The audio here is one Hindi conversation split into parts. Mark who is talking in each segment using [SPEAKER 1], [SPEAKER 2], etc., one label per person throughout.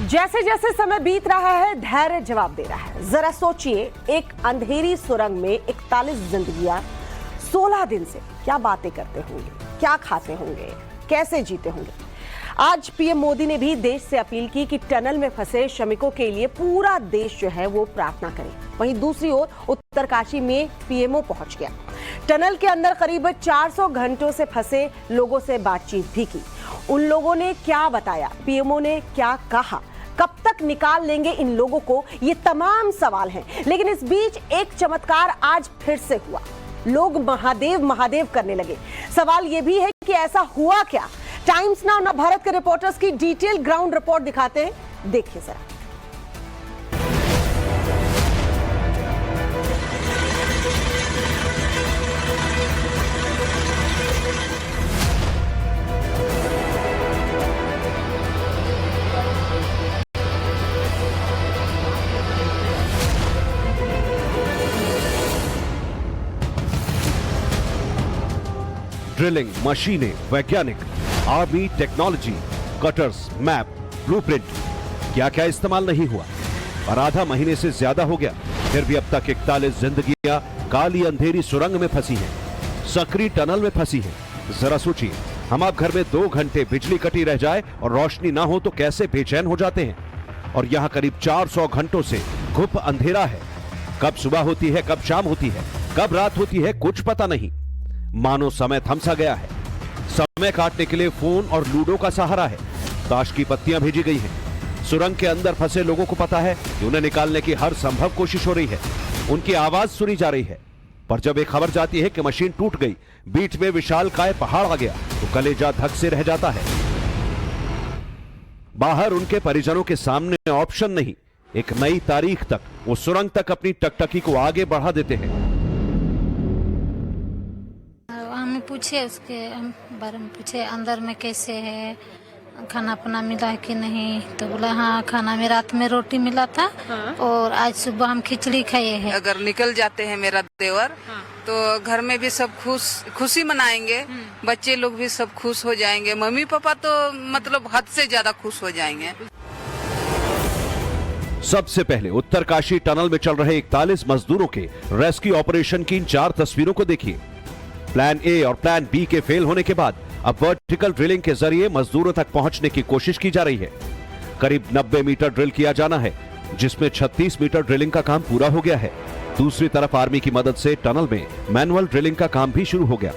[SPEAKER 1] जैसे जैसे समय बीत रहा है धैर्य जवाब दे रहा है। जरा सोचिए, एक अंधेरी सुरंग में 41 जिंदगियां 16 दिन से क्या बातें करते होंगे, क्या खाते होंगे, कैसे जीते होंगे। आज पीएम मोदी ने भी देश से अपील की कि टनल में फंसे श्रमिकों के लिए पूरा देश जो है वो प्रार्थना करे। वहीं दूसरी ओर उत्तरकाशी में पीएमओ पहुंच गया। टनल के अंदर करीब 400 घंटों से फंसे लोगों से बातचीत भी की। उन लोगों ने क्या बताया, पीएमओ ने क्या कहा, कब तक निकाल लेंगे इन लोगों को, ये तमाम सवाल हैं। लेकिन इस बीच एक चमत्कार आज फिर से हुआ। लोग महादेव महादेव करने लगे। सवाल यह भी है कि ऐसा हुआ क्या। टाइम्स नाउ नव भारत के रिपोर्टर्स की डिटेल ग्राउंड रिपोर्ट दिखाते हैं, देखिए जरा।
[SPEAKER 2] ड्रिलिंग मशीनें, वैज्ञानिक, army technology, cutters, map, blueprint, क्या क्या इस्तेमाल नहीं हुआ। और आधा महीने से ज्यादा हो गया, फिर भी अब तक 41 जिंदगियां काली अंधेरी सुरंग में फंसी हैं, सकरी टनल में फंसी हैं। जरा सोचिए, हम आप घर में 2 घंटे बिजली कटी रह जाए और रोशनी ना हो तो कैसे बेचैन हो जाते हैं। और यहां करीब 400 घंटों से घुप अंधेरा है। कब सुबह होती है, कब शाम होती है, कब रात होती है, कुछ पता नहीं। मानो समय थम सा गया है। समय काटने के लिए फोन और लूडो का सहारा है। ताश की पत्तियां भेजी गई हैं। सुरंग के अंदर फंसे लोगों को पता है कि उन्हें निकालने की हर संभव कोशिश हो रही है। उनकी आवाज सुनी जा रही है। पर जब एक खबर जाती है कि मशीन टूट गई, बीच में विशालकाय पहाड़ आ गया, तो कलेजा धक से रह जाता है। बाहर उनके परिजनों के सामने ऑप्शन नहीं। एक नई तारीख तक वो सुरंग तक अपनी टकटकी को आगे बढ़ा देते हैं।
[SPEAKER 3] हमें पूछे, उसके बारे में पूछे अंदर में कैसे है, खाना पना मिला है कि नहीं। तो बोला हाँ, खाना में रात में रोटी मिला था। हाँ। और आज सुबह हम खिचड़ी खाए हैं।
[SPEAKER 4] अगर निकल जाते हैं मेरा देवर, हाँ, तो घर में भी सब खुशी मनाएंगे, बच्चे लोग भी सब खुश हो जाएंगे, मम्मी पापा तो मतलब हद से ज्यादा खुश हो जाएंगे।
[SPEAKER 2] सबसे पहले उत्तरकाशी टनल में चल रहे 41 मजदूरों के रेस्क्यू ऑपरेशन की इन 4 तस्वीरों को देखिए। प्लान ए और प्लान बी के फेल होने के बाद अब वर्टिकल ड्रिलिंग के जरिए मजदूरों तक पहुंचने की कोशिश की जा रही है। करीब 90 मीटर ड्रिल किया जाना है, जिसमें 36 मीटर ड्रिलिंग का काम पूरा हो गया है। दूसरी तरफ आर्मी की मदद से टनल में मैनुअल ड्रिलिंग का काम भी शुरू हो गया।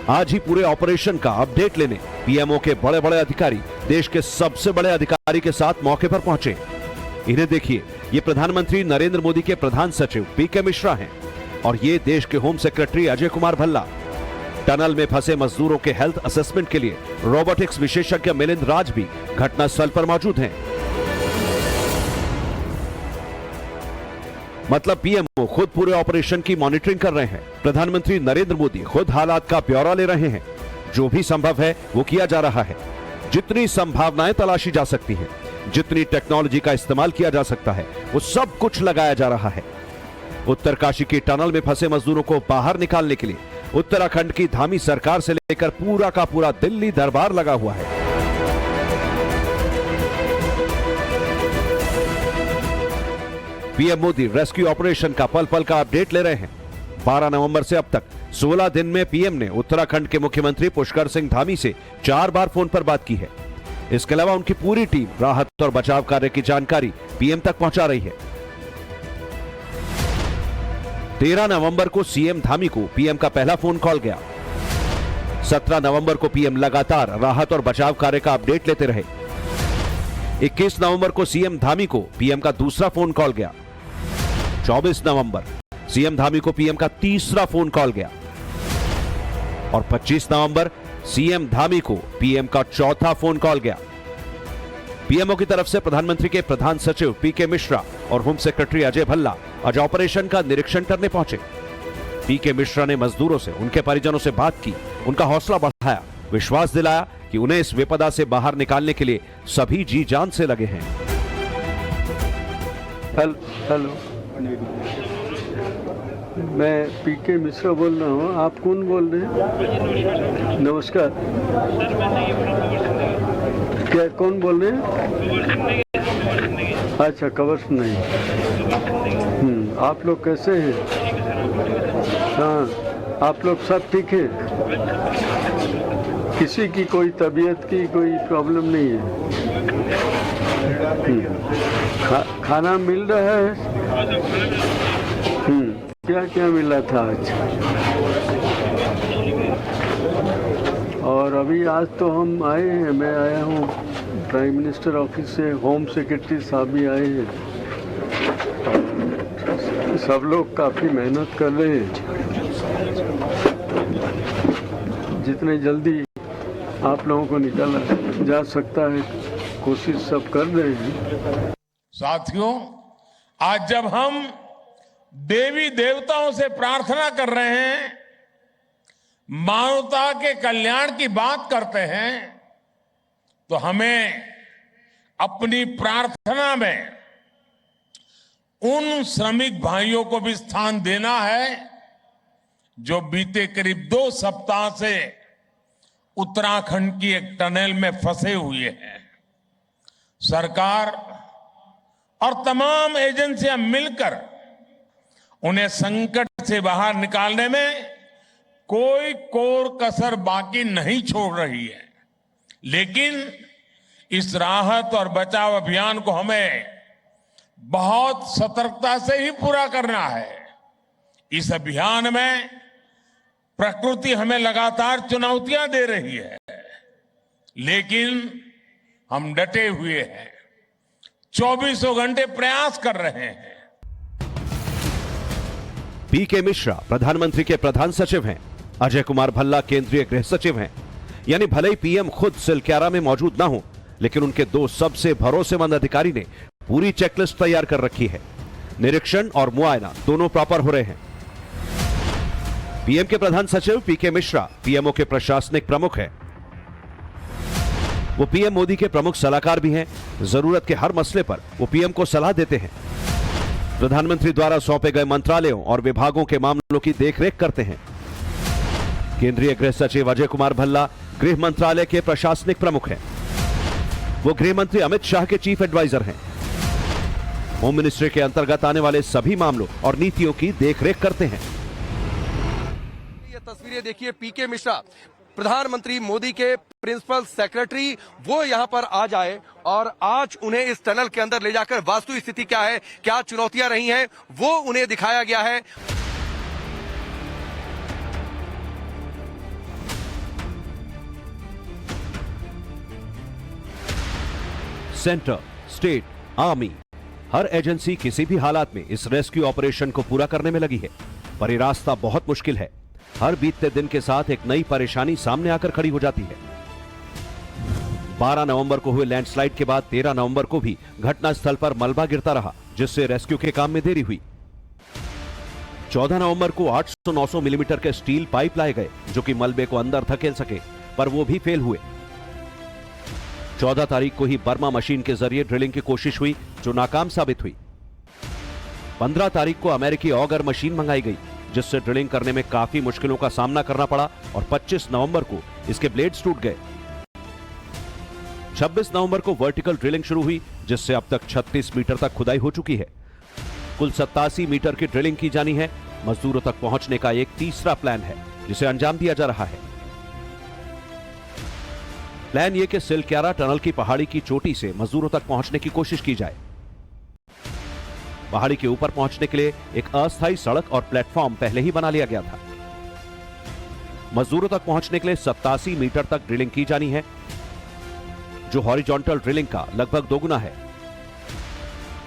[SPEAKER 2] आज ही पूरे ऑपरेशन का अपडेट लेने पीएमओ के बड़े बड़े अधिकारी देश के सबसे बड़े अधिकारी के साथ मौके पर पहुंचे। इन्हें देखिए, ये प्रधानमंत्री नरेंद्र मोदी के प्रधान सचिव पीके मिश्रा हैं और ये देश के home secretary Ajay Kumar Bhalla. Tunnel में फंसे मजदूरों के हेल्थ असेसमेंट के लिए रोबोटिक्स विशेषज्ञ मिलिंद राज भी घटनास्थल पर मौजूद हैं। मतलब पीएमओ खुद पूरे ऑपरेशन की मॉनिटरिंग कर रहे हैं। प्रधानमंत्री नरेंद्र मोदी खुद हालात का ब्यौरा ले रहे हैं। जो भी संभव है वो किया जा रहा है। जितनी संभावनाएं तलाशी जा सकती हैं, जितनी टेक्नोलॉजी का इस्तेमाल किया जा सकता है, वो सब कुछ लगाया जा रहा है। उत्तरकाशी की टनल में फंसे मजदूरों को बाहर निकालने के लिए उत्तराखंड की धामी सरकार से लेकर पूरा का पूरा दिल्ली दरबार लगा हुआ है। पीएम मोदी रेस्क्यू ऑपरेशन का पल पल का अपडेट ले रहे हैं। 12 नवंबर से अब तक 16 दिन में पीएम ने उत्तराखंड के मुख्यमंत्री पुष्कर सिंह धामी से 4 बार फोन पर बात की है। इसके अलावा उनकी पूरी टीम राहत और बचाव कार्य की जानकारी पीएम तक पहुंचा रही है। 13 नवंबर को सीएम धामी को पीएम का पहला फोन कॉल गया। 17 नवंबर को पीएम लगातार राहत और बचाव कार्य का अपडेट लेते रहे। 21 नवंबर को सीएम धामी को पीएम का दूसरा फोन कॉल गया। 24 नवंबर सीएम धामी को पीएम का तीसरा फोन कॉल गया। और 25 नवंबर सीएम धामी को पीएम का चौथा फोन कॉल गया। पीएमओ की तरफ से प्रधानमंत्री के प्रधान सचिव पीके मिश्रा और होम सेक्रेटरी अजय भल्ला आज ऑपरेशन का निरीक्षण करने पहुंचे। पीके मिश्रा ने मजदूरों से, उनके परिजनों से बात की, उनका हौसला बढ़ाया, विश्वास दिलाया कि उन्हें इस विपदा से बाहर निकालने के लिए सभी जी जान से लगे हैं।
[SPEAKER 5] हेलो, मैं पीके मिश्रा बोल रहा हूँ। आप कौन बोल रहे हैं? नमस्कार। क्या कौन बोल रहे हैं? अच्छा, कवर नहीं। आप लोग कैसे हैं? हाँ, आप लोग सब ठीक है? किसी की कोई तबीयत की कोई प्रॉब्लम नहीं है? खाना मिल रहा है? क्या क्या मिला था आज? और अभी आज तो हम आए हैं, मैं आया हूँ प्राइम मिनिस्टर ऑफिस से, होम सेक्रेटरी साहब भी आए हैं। सब लोग काफ़ी मेहनत कर रहे हैं। जितने जल्दी आप लोगों को निकाला जा सकता है, कोशिश सब कर रहे हैं।
[SPEAKER 6] साथियों, आज जब हम देवी देवताओं से प्रार्थना कर रहे हैं, मानवता के कल्याण की बात करते हैं, तो हमें अपनी प्रार्थना में उन श्रमिक भाइयों को भी स्थान देना है जो बीते करीब 2 सप्ताह से उत्तराखंड की एक टनल में फंसे हुए हैं। सरकार और तमाम एजेंसियां मिलकर उन्हें संकट से बाहर निकालने में कोई कोर कसर बाकी नहीं छोड़ रही है। लेकिन इस राहत और बचाव अभियान को हमें बहुत सतर्कता से ही पूरा करना है। इस अभियान में प्रकृति हमें लगातार चुनौतियां दे रही है, लेकिन हम डटे हुए हैं, 24 घंटे प्रयास कर रहे हैं।
[SPEAKER 2] पीके मिश्रा प्रधानमंत्री के प्रधान सचिव हैं, अजय कुमार भल्ला केंद्रीय गृह सचिव हैं। यानी भले ही पीएम खुद सिलक्यारा में मौजूद ना हो, लेकिन उनके 2 सबसे भरोसेमंद अधिकारी ने पूरी चेकलिस्ट तैयार कर रखी है। निरीक्षण और मुआयना दोनों प्रॉपर हो रहे हैं। पीएम के प्रधान सचिव पीके मिश्रा पीएमओ के प्रशासनिक प्रमुख हैं। वो पीएम मोदी के प्रमुख सलाहकार भी हैं। जरूरत के हर मसले पर वो पीएम को सलाह देते हैं। प्रधानमंत्री द्वारा सौंपे गए मंत्रालयों और विभागों के मामलों की देखरेख करते हैं। केंद्रीय गृह सचिव अजय कुमार भल्ला गृह मंत्रालय के प्रशासनिक प्रमुख हैं। वो गृह मंत्री अमित शाह के चीफ एडवाइजर हैं। होम मिनिस्ट्री के अंतर्गत आने वाले सभी मामलों और नीतियों की देखरेख करते हैं।
[SPEAKER 7] ये तस्वीरें देखिए, पीके मिश्रा प्रधानमंत्री मोदी के प्रिंसिपल सेक्रेटरी, वो यहां पर आज आए और आज उन्हें इस टनल के अंदर ले जाकर वास्तु स्थिति क्या है, क्या चुनौतियां रही हैं, वो उन्हें दिखाया गया है।
[SPEAKER 2] सेंटर, स्टेट, आर्मी, हर एजेंसी किसी भी हालात में इस रेस्क्यू ऑपरेशन को पूरा करने में लगी है, पर यह रास्ता बहुत मुश्किल है। हर बीतते दिन के साथ एक नई परेशानी सामने आकर खड़ी हो जाती है। 12 नवंबर को हुए लैंडस्लाइड के बाद 13 नवंबर को भी घटनास्थल पर मलबा गिरता रहा, जिससे रेस्क्यू के काम में देरी हुई। 14 नवंबर को 800-900 मिलीमीटर के स्टील पाइप लाए गए, जो कि मलबे को अंदर धकेल सके, पर वो भी फेल हुए। 14 तारीख को ही बर्मा मशीन के जरिए ड्रिलिंग की कोशिश हुई, जो नाकाम साबित हुई। 15 तारीख को अमेरिकी ऑगर मशीन मंगाई गई, जिससे ड्रिलिंग करने में काफी मुश्किलों का सामना करना पड़ा और 25 नवंबर को इसके ब्लेड्स टूट गए। 26 नवंबर को वर्टिकल ड्रिलिंग शुरू हुई, जिससे अब तक 36 मीटर तक खुदाई हो चुकी है। कुल 87 मीटर की ड्रिलिंग की जानी है। मजदूरों तक पहुंचने का एक तीसरा प्लान है, जिसे अंजाम दिया जा रहा है। प्लान यह कि सिलक्यारा टनल की पहाड़ी की चोटी से मजदूरों तक पहुंचने की कोशिश की जाए। पहाड़ी के ऊपर पहुंचने के लिए एक अस्थायी सड़क और प्लेटफॉर्म पहले ही बना लिया गया था। मजदूरों तक पहुंचने के लिए 87 मीटर तक ड्रिलिंग की जानी है, जो हॉरिजॉन्टल ड्रिलिंग का लगभग दोगुना है।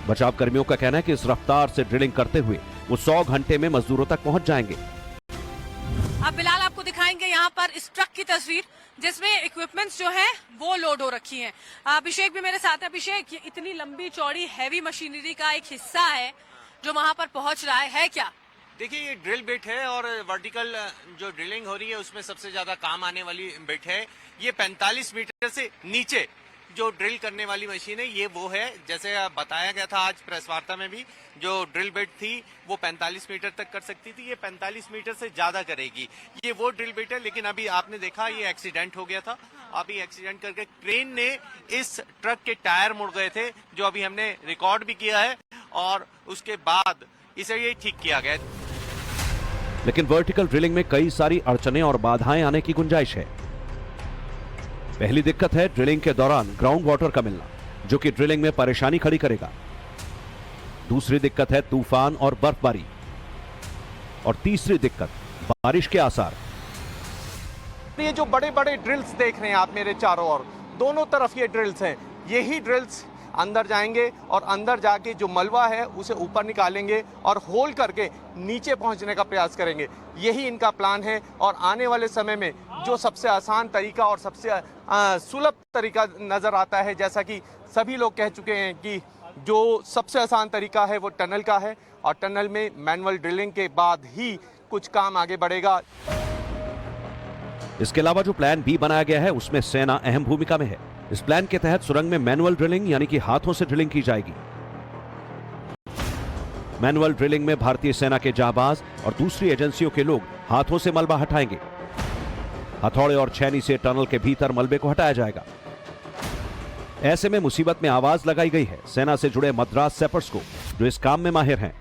[SPEAKER 2] बचाव कर्मियों का कहना है कि इस रफ्तार से ड्रिलिंग करते हुए वो 100 घंटे में मजदूरों तक पहुंच जाएंगे।
[SPEAKER 8] अब बिलाल आपको दिखाएंगे यहाँ पर इस ट्रक की तस्वीर, जिसमें इक्विपमेंट्स जो है वो लोड हो रखी हैं। अभिषेक भी मेरे साथ है। अभिषेक, ये इतनी लंबी चौड़ी हैवी मशीनरी का एक हिस्सा है जो वहाँ पर पहुँच रहा है क्या?
[SPEAKER 9] देखिए, ये ड्रिल बिट है और वर्टिकल जो ड्रिलिंग हो रही है उसमें सबसे ज्यादा काम आने वाली बिट है। ये 45 मीटर से नीचे जो ड्रिल करने वाली मशीन है ये वो है, जैसे बताया गया था आज प्रेस वार्ता में भी, जो ड्रिल बिट थी वो 45 मीटर तक कर सकती थी, ये 45 मीटर से ज्यादा करेगी। ये वो ड्रिल बिट है, लेकिन अभी आपने देखा ये एक्सीडेंट हो गया था। अभी एक्सीडेंट करके क्रेन ने इस ट्रक के टायर मुड़ गए थे, जो अभी हमने रिकॉर्ड भी किया है, और उसके बाद इसे ये ठीक किया गया।
[SPEAKER 2] लेकिन वर्टिकल ड्रिलिंग में कई सारी अड़चनें और बाधाएं आने की गुंजाइश है। पहली दिक्कत है ड्रिलिंग के दौरान ग्राउंड वाटर का मिलना, जो कि ड्रिलिंग में परेशानी खड़ी करेगा। दूसरी दिक्कत है तूफान और बर्फबारी, और तीसरी दिक्कत बारिश के आसार।
[SPEAKER 10] ये जो बड़े बड़े ड्रिल्स देख रहे हैं आप मेरे चारों ओर, दोनों तरफ ये ड्रिल्स हैं। यही ड्रिल्स अंदर जाएंगे और अंदर जाके जो मलबा है उसे ऊपर निकालेंगे और होल करके नीचे पहुंचने का प्रयास करेंगे। यही इनका प्लान है, और आने वाले समय में जो सबसे आसान तरीका और सबसे सुलभ तरीका नज़र आता है, जैसा कि सभी लोग कह चुके हैं कि जो सबसे आसान तरीका है वो टनल का है, और टनल में मैनुअल ड्रिलिंग के बाद ही कुछ काम आगे बढ़ेगा।
[SPEAKER 2] इसके अलावा जो प्लान बी बनाया गया है उसमें सेना अहम भूमिका में है। इस प्लान के तहत सुरंग में मैनुअल ड्रिलिंग यानी कि हाथों से ड्रिलिंग की जाएगी। मैनुअल ड्रिलिंग में भारतीय सेना के जाबाज और दूसरी एजेंसियों के लोग हाथों से मलबा हटाएंगे। हथौड़े और छेनी से टनल के भीतर मलबे को हटाया जाएगा। ऐसे में मुसीबत में आवाज लगाई गई है सेना से जुड़े मद्रास सेपर्स को, जो इस काम में माहिर हैं।